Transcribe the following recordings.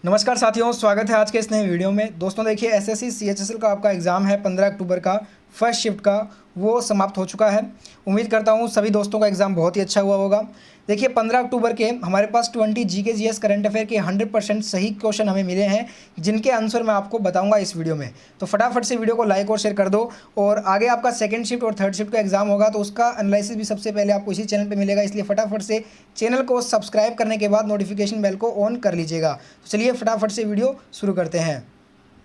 नमस्कार साथियों, स्वागत है आज के इस नए वीडियो में। दोस्तों देखिए, एसएससी सीएचएसएल का आपका एग्ज़ाम है 15 अक्टूबर का, फर्स्ट शिफ्ट का, वो समाप्त हो चुका है। उम्मीद करता हूँ सभी दोस्तों का एग्ज़ाम बहुत ही अच्छा हुआ होगा। देखिए 15 अक्टूबर के हमारे पास 20 जीके जीएस करंट अफेयर के 100% सही क्वेश्चन हमें मिले हैं, जिनके आंसर मैं आपको बताऊंगा इस वीडियो में। तो फटाफट से वीडियो को लाइक और शेयर कर दो। और आगे आपका सेकंड शिफ्ट और थर्ड शिफ्ट का एग्जाम होगा, तो उसका एनालिसिस भी सबसे पहले आपको इसी चैनल पर मिलेगा, इसलिए फटाफट से चैनल को सब्सक्राइब करने के बाद नोटिफिकेशन बेल को ऑन कर लीजिएगा। तो चलिए फटाफट से वीडियो शुरू करते हैं।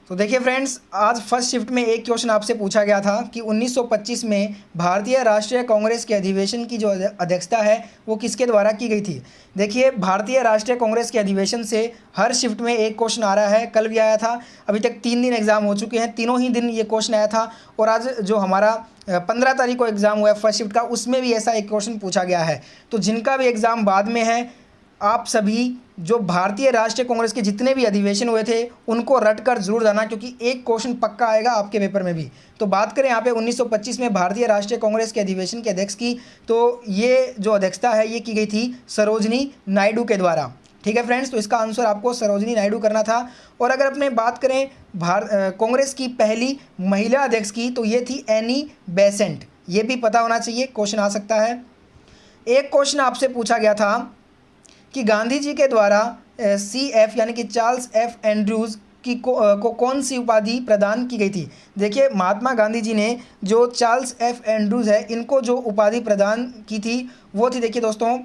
तो देखिए फ्रेंड्स, आज फर्स्ट शिफ्ट में एक क्वेश्चन आपसे पूछा गया था कि 1925 में भारतीय राष्ट्रीय कांग्रेस के अधिवेशन की जो अध्यक्षता है वो किसके द्वारा की गई थी। देखिए, भारतीय राष्ट्रीय कांग्रेस के अधिवेशन से हर शिफ्ट में एक क्वेश्चन आ रहा है। कल भी आया था, अभी तक 3 दिन एग्जाम हो चुके हैं, तीनों ही दिन ये क्वेश्चन आया था। और आज जो हमारा 15 तारीख को एग्ज़ाम हुआ है फर्स्ट शिफ्ट का, उसमें भी ऐसा एक क्वेश्चन पूछा गया है। तो जिनका भी एग्ज़ाम बाद में है, आप सभी जो भारतीय राष्ट्रीय कांग्रेस के जितने भी अधिवेशन हुए थे उनको रट कर जरूर जाना, क्योंकि एक क्वेश्चन पक्का आएगा आपके पेपर में भी। तो बात करें यहाँ पे 1925 में भारतीय राष्ट्रीय कांग्रेस के अधिवेशन के अध्यक्ष की, तो ये जो अध्यक्षता है ये की गई थी सरोजनी नायडू के द्वारा। ठीक है फ्रेंड्स, तो इसका आंसर आपको सरोजनी नायडू करना था। और अगर अपने बात करें कांग्रेस की पहली महिला अध्यक्ष की, तो ये थी एनी बेसेंट। ये भी पता होना चाहिए, क्वेश्चन आ सकता है। एक क्वेश्चन आपसे पूछा गया था कि गांधी जी के द्वारा CF यानी कि चार्ल्स एफ एंड्रूज को कौन सी उपाधि प्रदान की गई थी। देखिए, महात्मा गांधी जी ने जो चार्ल्स एफ एंड्रूज है इनको जो उपाधि प्रदान की थी वो थी, देखिए दोस्तों,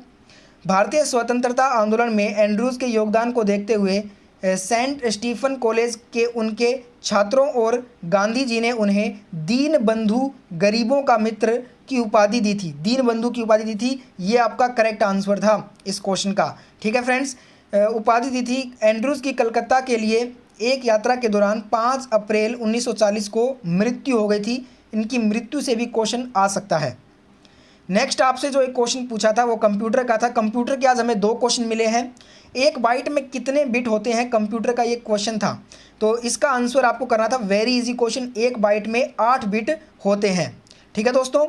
भारतीय स्वतंत्रता आंदोलन में एंड्रूज के योगदान को देखते हुए सेंट स्टीफन कॉलेज के उनके छात्रों और गांधी जी ने उन्हें दीन बंधु गरीबों का मित्र की उपाधि दी थी। दीन बंधु की उपाधि दी थी, ये आपका करेक्ट आंसर था इस क्वेश्चन का। ठीक है फ्रेंड्स, उपाधि दी थी। एंड्रूज की कलकत्ता के लिए एक यात्रा के दौरान 5 अप्रैल 1940 को मृत्यु हो गई थी। इनकी मृत्यु से भी क्वेश्चन आ सकता है। नेक्स्ट आपसे जो एक क्वेश्चन पूछा था वो कंप्यूटर का था। कंप्यूटर के आज हमें 2 क्वेश्चन मिले हैं। एक बाइट में कितने बिट होते हैं, कंप्यूटर का ये क्वेश्चन था। तो इसका आंसर आपको करना था, वेरी इजी क्वेश्चन, एक बाइट में 8 बिट होते हैं। ठीक है दोस्तों।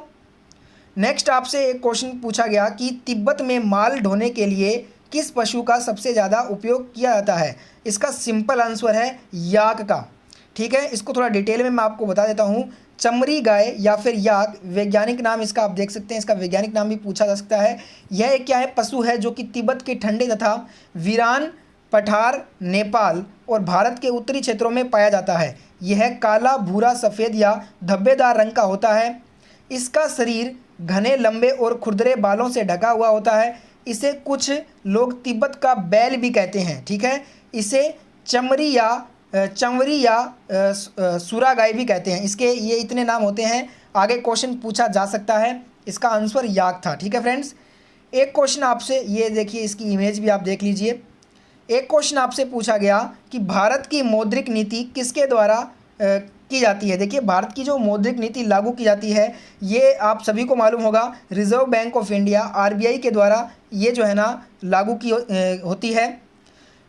नेक्स्ट आपसे एक क्वेश्चन पूछा गया कि तिब्बत में माल ढोने के लिए किस पशु का सबसे ज़्यादा उपयोग किया जाता है। इसका सिंपल आंसर है याक का। ठीक है, इसको थोड़ा डिटेल में मैं आपको बता देता हूँ। चमरी गाय या फिर याक, वैज्ञानिक नाम इसका आप देख सकते हैं, इसका वैज्ञानिक नाम भी पूछा जा सकता है। यह एक क्या है, पशु है जो कि तिब्बत के ठंडे तथा वीरान पठार, नेपाल और भारत के उत्तरी क्षेत्रों में पाया जाता है। यह काला, भूरा, सफ़ेद या धब्बेदार रंग का होता है। इसका शरीर घने, लंबे और खुरदरे बालों से ढका हुआ होता है। इसे कुछ लोग तिब्बत का बैल भी कहते हैं। ठीक है, इसे चंवरी या सुरा गाय भी कहते हैं। इसके ये इतने नाम होते हैं। आगे क्वेश्चन पूछा जा सकता है, इसका आंसर याक था। ठीक है फ्रेंड्स, एक क्वेश्चन आपसे, ये देखिए इसकी इमेज भी आप देख लीजिए। एक क्वेश्चन आपसे पूछा गया कि भारत की मौद्रिक नीति किसके द्वारा की जाती है। देखिए, भारत की जो मौद्रिक नीति लागू की जाती है ये आप सभी को मालूम होगा, reserve bank of India RBI के द्वारा ये जो है ना लागू की होती है।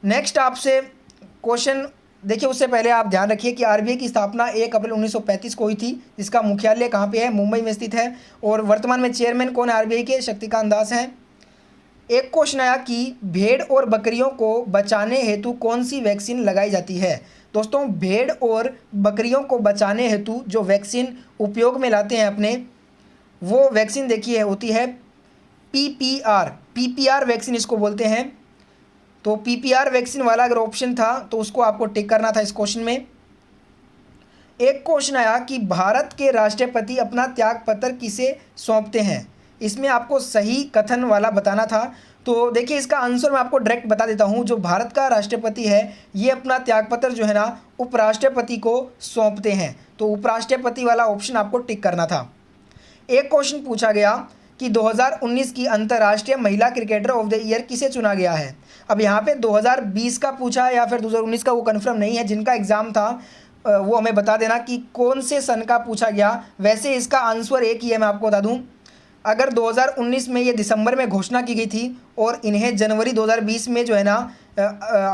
नेक्स्ट आपसे क्वेश्चन, देखिए उससे पहले आप ध्यान रखिए कि RBI की स्थापना 1 अप्रैल 1935 को हुई थी। जिसका मुख्यालय कहाँ पे है, मुंबई में स्थित है। और वर्तमान में चेयरमैन कौन है RBI के, शक्तिकांत दास हैं। एक क्वेश्चन आया कि भेड़ और बकरियों को बचाने हेतु कौन सी वैक्सीन लगाई जाती है। दोस्तों, भेड़ और बकरियों को बचाने हेतु जो वैक्सीन उपयोग में लाते हैं अपने, वो वैक्सीन देखिए होती है PPR वैक्सीन इसको बोलते हैं। तो PPR वैक्सीन वाला अगर ऑप्शन था तो उसको आपको टिक करना था इस क्वेश्चन में। एक क्वेश्चन आया कि भारत के राष्ट्रपति अपना त्यागपत्र किसे सौंपते हैं। इसमें आपको सही कथन वाला बताना था। तो देखिए, इसका आंसर मैं आपको डायरेक्ट बता देता हूं। जो भारत का राष्ट्रपति है ये अपना त्यागपत्र जो है ना उपराष्ट्रपति को सौंपते हैं। तो उपराष्ट्रपति वाला ऑप्शन आपको टिक करना था। एक क्वेश्चन पूछा गया कि 2019 की अंतर्राष्ट्रीय महिला क्रिकेटर ऑफ द ईयर किसे चुना गया है। अब यहाँ पे 2020 का पूछा है या फिर 2019 का, वो कन्फर्म नहीं है। जिनका एग्ज़ाम था वो हमें बता देना कि कौन से सन का पूछा गया। वैसे इसका आंसर एक ही है, मैं आपको बता दूँ। अगर 2019 में ये दिसंबर में घोषणा की गई थी और इन्हें जनवरी 2020 में जो है ना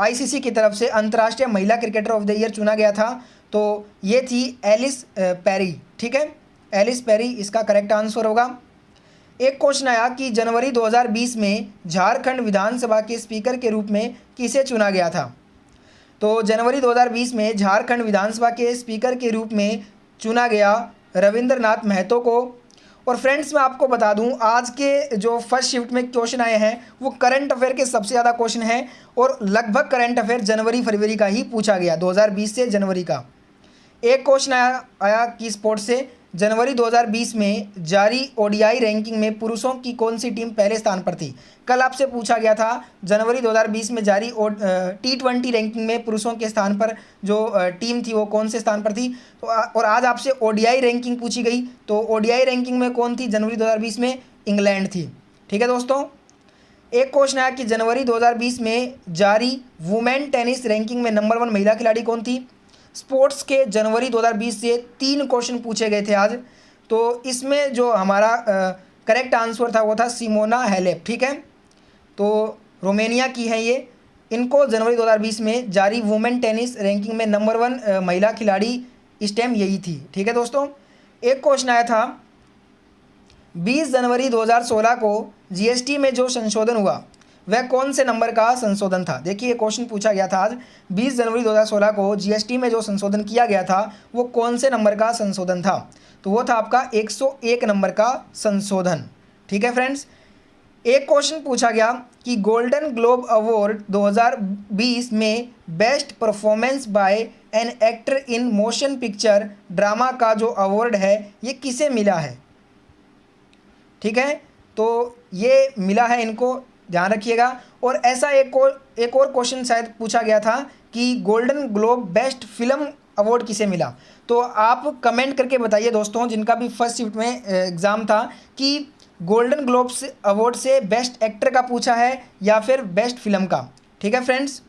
ICC की तरफ से अंतर्राष्ट्रीय महिला क्रिकेटर ऑफ द ईयर चुना गया था, तो ये थी एलिस पेरी। ठीक है, एलिस पेरी इसका करेक्ट आंसर होगा। एक क्वेश्चन आया कि जनवरी 2020 में झारखंड विधानसभा के स्पीकर के रूप में किसे चुना गया था। तो जनवरी 2020 में झारखंड विधानसभा के स्पीकर के रूप में चुना गया रविंद्रनाथ महतो को। और फ्रेंड्स मैं आपको बता दूं, आज के जो फर्स्ट शिफ्ट में क्वेश्चन आए हैं वो करंट अफेयर के सबसे ज़्यादा क्वेश्चन हैं और लगभग करंट अफेयर जनवरी फरवरी का ही पूछा गया, 2020 से जनवरी का। एक क्वेश्चन आया कि स्पोर्ट्स से, जनवरी 2020 में जारी ओडीआई रैंकिंग में पुरुषों की कौन सी टीम पहले स्थान पर थी। कल आपसे पूछा गया था जनवरी 2020 में जारी T20 रैंकिंग में पुरुषों के स्थान पर जो टीम थी वो कौन से स्थान पर थी। तो और आज आपसे ओडीआई रैंकिंग पूछी गई, तो ओडीआई रैंकिंग में कौन थी जनवरी 2020 में, इंग्लैंड थी। ठीक है दोस्तों। एक क्वेश्चन आया कि जनवरी 2020 में जारी वुमेन टेनिस रैंकिंग में नंबर 1 महिला खिलाड़ी कौन थी। स्पोर्ट्स के जनवरी 2020 से 3 क्वेश्चन पूछे गए थे आज, तो इसमें जो हमारा करेक्ट आंसर था वो था सिमोना हालेप। ठीक है, तो रोमेनिया की है ये। इनको जनवरी 2020 में जारी वुमेन टेनिस रैंकिंग में नंबर 1 महिला खिलाड़ी इस टाइम यही थी। ठीक है दोस्तों। एक क्वेश्चन आया था 20 जनवरी 2016 को जीएसटी में जो संशोधन हुआ वह कौन से नंबर का संशोधन था। देखिए ये क्वेश्चन पूछा गया था आज, 20 जनवरी 2016 को जीएसटी में जो संशोधन किया गया था वो कौन से नंबर का संशोधन था। तो वो था आपका 101 नंबर का संशोधन। ठीक है फ्रेंड्स। एक क्वेश्चन पूछा गया कि गोल्डन ग्लोब अवार्ड 2020 में best performance by an actor in motion picture drama का जो अवार्ड है ये किसे मिला है। ठीक है, तो ये मिला है इनको, ध्यान रखिएगा। और ऐसा एक और क्वेश्चन शायद पूछा गया था कि golden globe best film award किसे मिला। तो आप कमेंट करके बताइए दोस्तों, जिनका भी फर्स्ट शिफ्ट में एग्ज़ाम था, कि गोल्डन ग्लोब से अवार्ड से बेस्ट एक्टर का पूछा है या फिर बेस्ट फिल्म का। ठीक है फ्रेंड्स।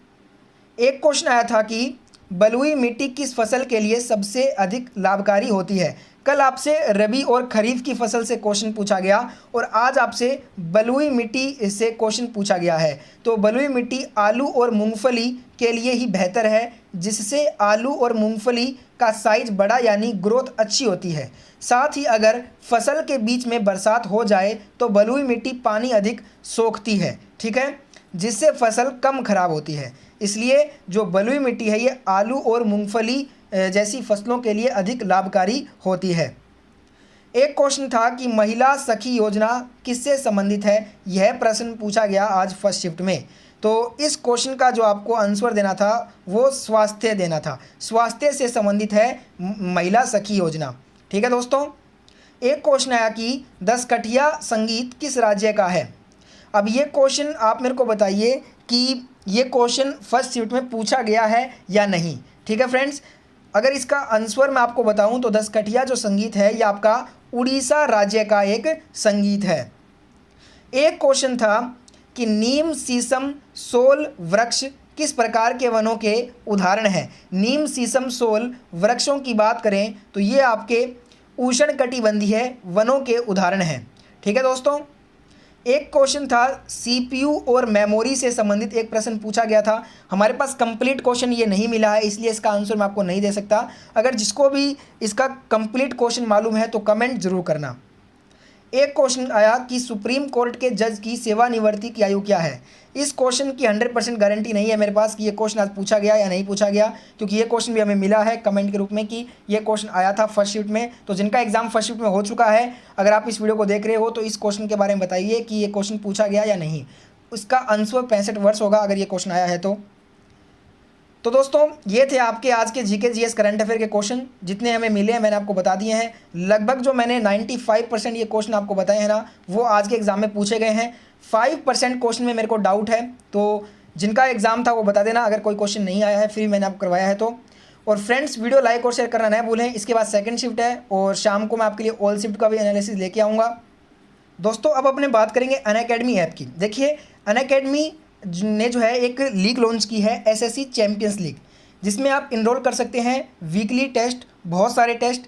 एक क्वेश्चन आया था कि बलुई मिट्टी किस फसल के लिए सबसे अधिक लाभकारी होती है। कल आपसे रबी और खरीफ की फसल से क्वेश्चन पूछा गया और आज आपसे बलुई मिट्टी से क्वेश्चन पूछा गया है। तो बलुई मिट्टी आलू और मूंगफली के लिए ही बेहतर है, जिससे आलू और मूंगफली का साइज बड़ा यानी ग्रोथ अच्छी होती है। साथ ही अगर फसल के बीच में बरसात हो जाए तो बलुई मिट्टी पानी अधिक सोखती है। ठीक है, जिससे फसल कम खराब होती है। इसलिए जो बलुई मिट्टी है ये आलू और मूंगफली जैसी फसलों के लिए अधिक लाभकारी होती है। एक क्वेश्चन था कि महिला सखी योजना किससे संबंधित है, यह प्रश्न पूछा गया आज फर्स्ट शिफ्ट में। तो इस क्वेश्चन का जो आपको आंसर देना था वो स्वास्थ्य देना था, स्वास्थ्य से संबंधित है महिला सखी योजना। ठीक है दोस्तों। एक क्वेश्चन आया कि दसकठिया संगीत किस राज्य का है। अब ये क्वेश्चन आप मेरे को बताइए कि ये क्वेश्चन फर्स्ट शिफ्ट में पूछा गया है या नहीं। ठीक है फ्रेंड्स। अगर इसका आंसर मैं आपको बताऊं तो दसकठिया जो संगीत है ये आपका उड़ीसा राज्य का एक संगीत है। एक क्वेश्चन था कि नीम शीशम सोल वृक्ष किस प्रकार के वनों के उदाहरण हैं। नीम शीशम सोल वृक्षों की बात करें तो ये आपके उष्णकटिबंधीय वनों के उदाहरण हैं। ठीक है दोस्तों। एक क्वेश्चन था सीपीयू और मेमोरी से संबंधित एक प्रश्न पूछा गया था। हमारे पास कंप्लीट क्वेश्चन ये नहीं मिला है, इसलिए इसका आंसर मैं आपको नहीं दे सकता। अगर जिसको भी इसका कंप्लीट क्वेश्चन मालूम है तो कमेंट जरूर करना। एक क्वेश्चन आया कि सुप्रीम कोर्ट के जज की सेवानिवृत्ति की आयु क्या है। इस क्वेश्चन की 100% गारंटी नहीं है मेरे पास कि ये क्वेश्चन आज पूछा गया या नहीं पूछा गया, क्योंकि ये क्वेश्चन भी हमें मिला है कमेंट के रूप में कि ये क्वेश्चन आया था फर्स्ट शिफ्ट में। तो जिनका एग्जाम फर्स्ट शिफ्ट में हो चुका है, अगर आप इस वीडियो को देख रहे हो तो इस क्वेश्चन के बारे में बताइए कि ये क्वेश्चन पूछा गया या नहीं। उसका आंसर 65 वर्ष होगा अगर ये क्वेश्चन आया है तो दोस्तों ये थे आपके आज के जीके जीएस करंट अफेयर के क्वेश्चन। जितने हमें मिले हैं मैंने आपको बता दिए हैं। लगभग जो मैंने 95% ये क्वेश्चन आपको बताए हैं ना वो आज के एग्जाम में पूछे गए हैं। 5% क्वेश्चन में मेरे को डाउट है, तो जिनका एग्जाम था वो बता देना अगर कोई क्वेश्चन नहीं आया है फिर मैंने आपको करवाया है तो। और फ्रेंड्स वीडियो लाइक और शेयर करना ना भूलें। इसके बाद सेकंड शिफ्ट है और शाम को मैं आपके लिए ऑल शिफ्ट का भी एनालिसिस लेके आऊँगा। दोस्तों अब अपने बात करेंगे अनअकैडमी ऐप की। देखिए अनअकैडमी ने जो है एक लीग लॉन्च की है एसएससी चैंपियंस लीग, जिसमें आप इनरोल कर सकते हैं वीकली टेस्ट, बहुत सारे टेस्ट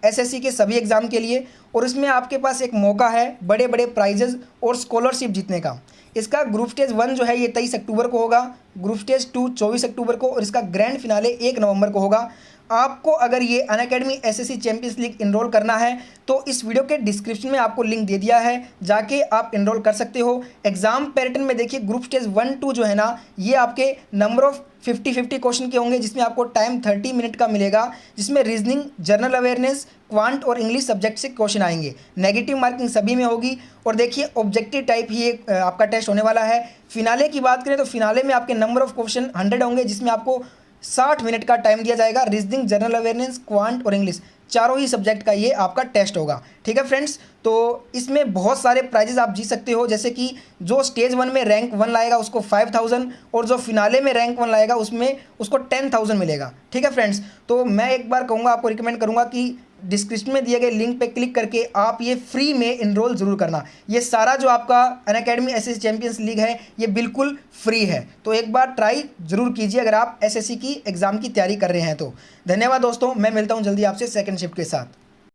एसएससी के सभी एग्ज़ाम के लिए। और इसमें आपके पास एक मौका है बड़े बड़े प्राइजेज़ और स्कॉलरशिप जीतने का। इसका ग्रुप स्टेज 1 जो है ये 23 अक्टूबर को होगा, ग्रुप स्टेज 2 24 अक्टूबर को और इसका ग्रैंड फिनाले 1 नवंबर को होगा। आपको अगर ये Unacademy SSC champions league enrol करना है तो इस वीडियो के डिस्क्रिप्शन में आपको लिंक दे दिया है, जाके आप इनरोल कर सकते हो। एग्जाम पैटर्न में देखिए ग्रुप स्टेज 1-2 जो है ना, ये आपके नंबर ऑफ 50-50 क्वेश्चन के होंगे, जिसमें आपको टाइम 30 मिनट का मिलेगा, जिसमें रीजनिंग, जनरल अवेयरनेस, क्वांट और इंग्लिश सब्जेक्ट से क्वेश्चन आएंगे। नेगेटिव मार्किंग सभी में होगी और देखिए ऑब्जेक्टिव टाइप ही एक आपका टेस्ट होने वाला है। फिनाले की बात करें तो फिनाले में आपके नंबर ऑफ क्वेश्चन 100 होंगे, जिसमें आपको 60 मिनट का टाइम दिया जाएगा। रीजनिंग, जनरल अवेयरनेस, क्वांट और इंग्लिश चारों ही सब्जेक्ट का ये आपका टेस्ट होगा। ठीक है फ्रेंड्स, तो इसमें बहुत सारे प्राइजेस आप जीत सकते हो, जैसे कि जो स्टेज 1 में रैंक 1 लाएगा उसको 5000 और जो फिनाले में रैंक 1 लाएगा उसको 10,000 मिलेगा। ठीक है फ्रेंड्स, तो मैं एक बार कहूँगा, आपको रिकमेंड करूँगा कि डिस्क्रिप्शन में दिए गए लिंक पे क्लिक करके आप ये फ्री में इनरोल ज़रूर करना। ये सारा जो आपका अनअकैडमी एसएससी चैंपियंस लीग है ये बिल्कुल फ्री है, तो एक बार ट्राई ज़रूर कीजिए अगर आप एसएससी की एग्ज़ाम की तैयारी कर रहे हैं तो। धन्यवाद दोस्तों, मैं मिलता हूँ जल्दी आपसे सेकंड शिफ्ट के साथ।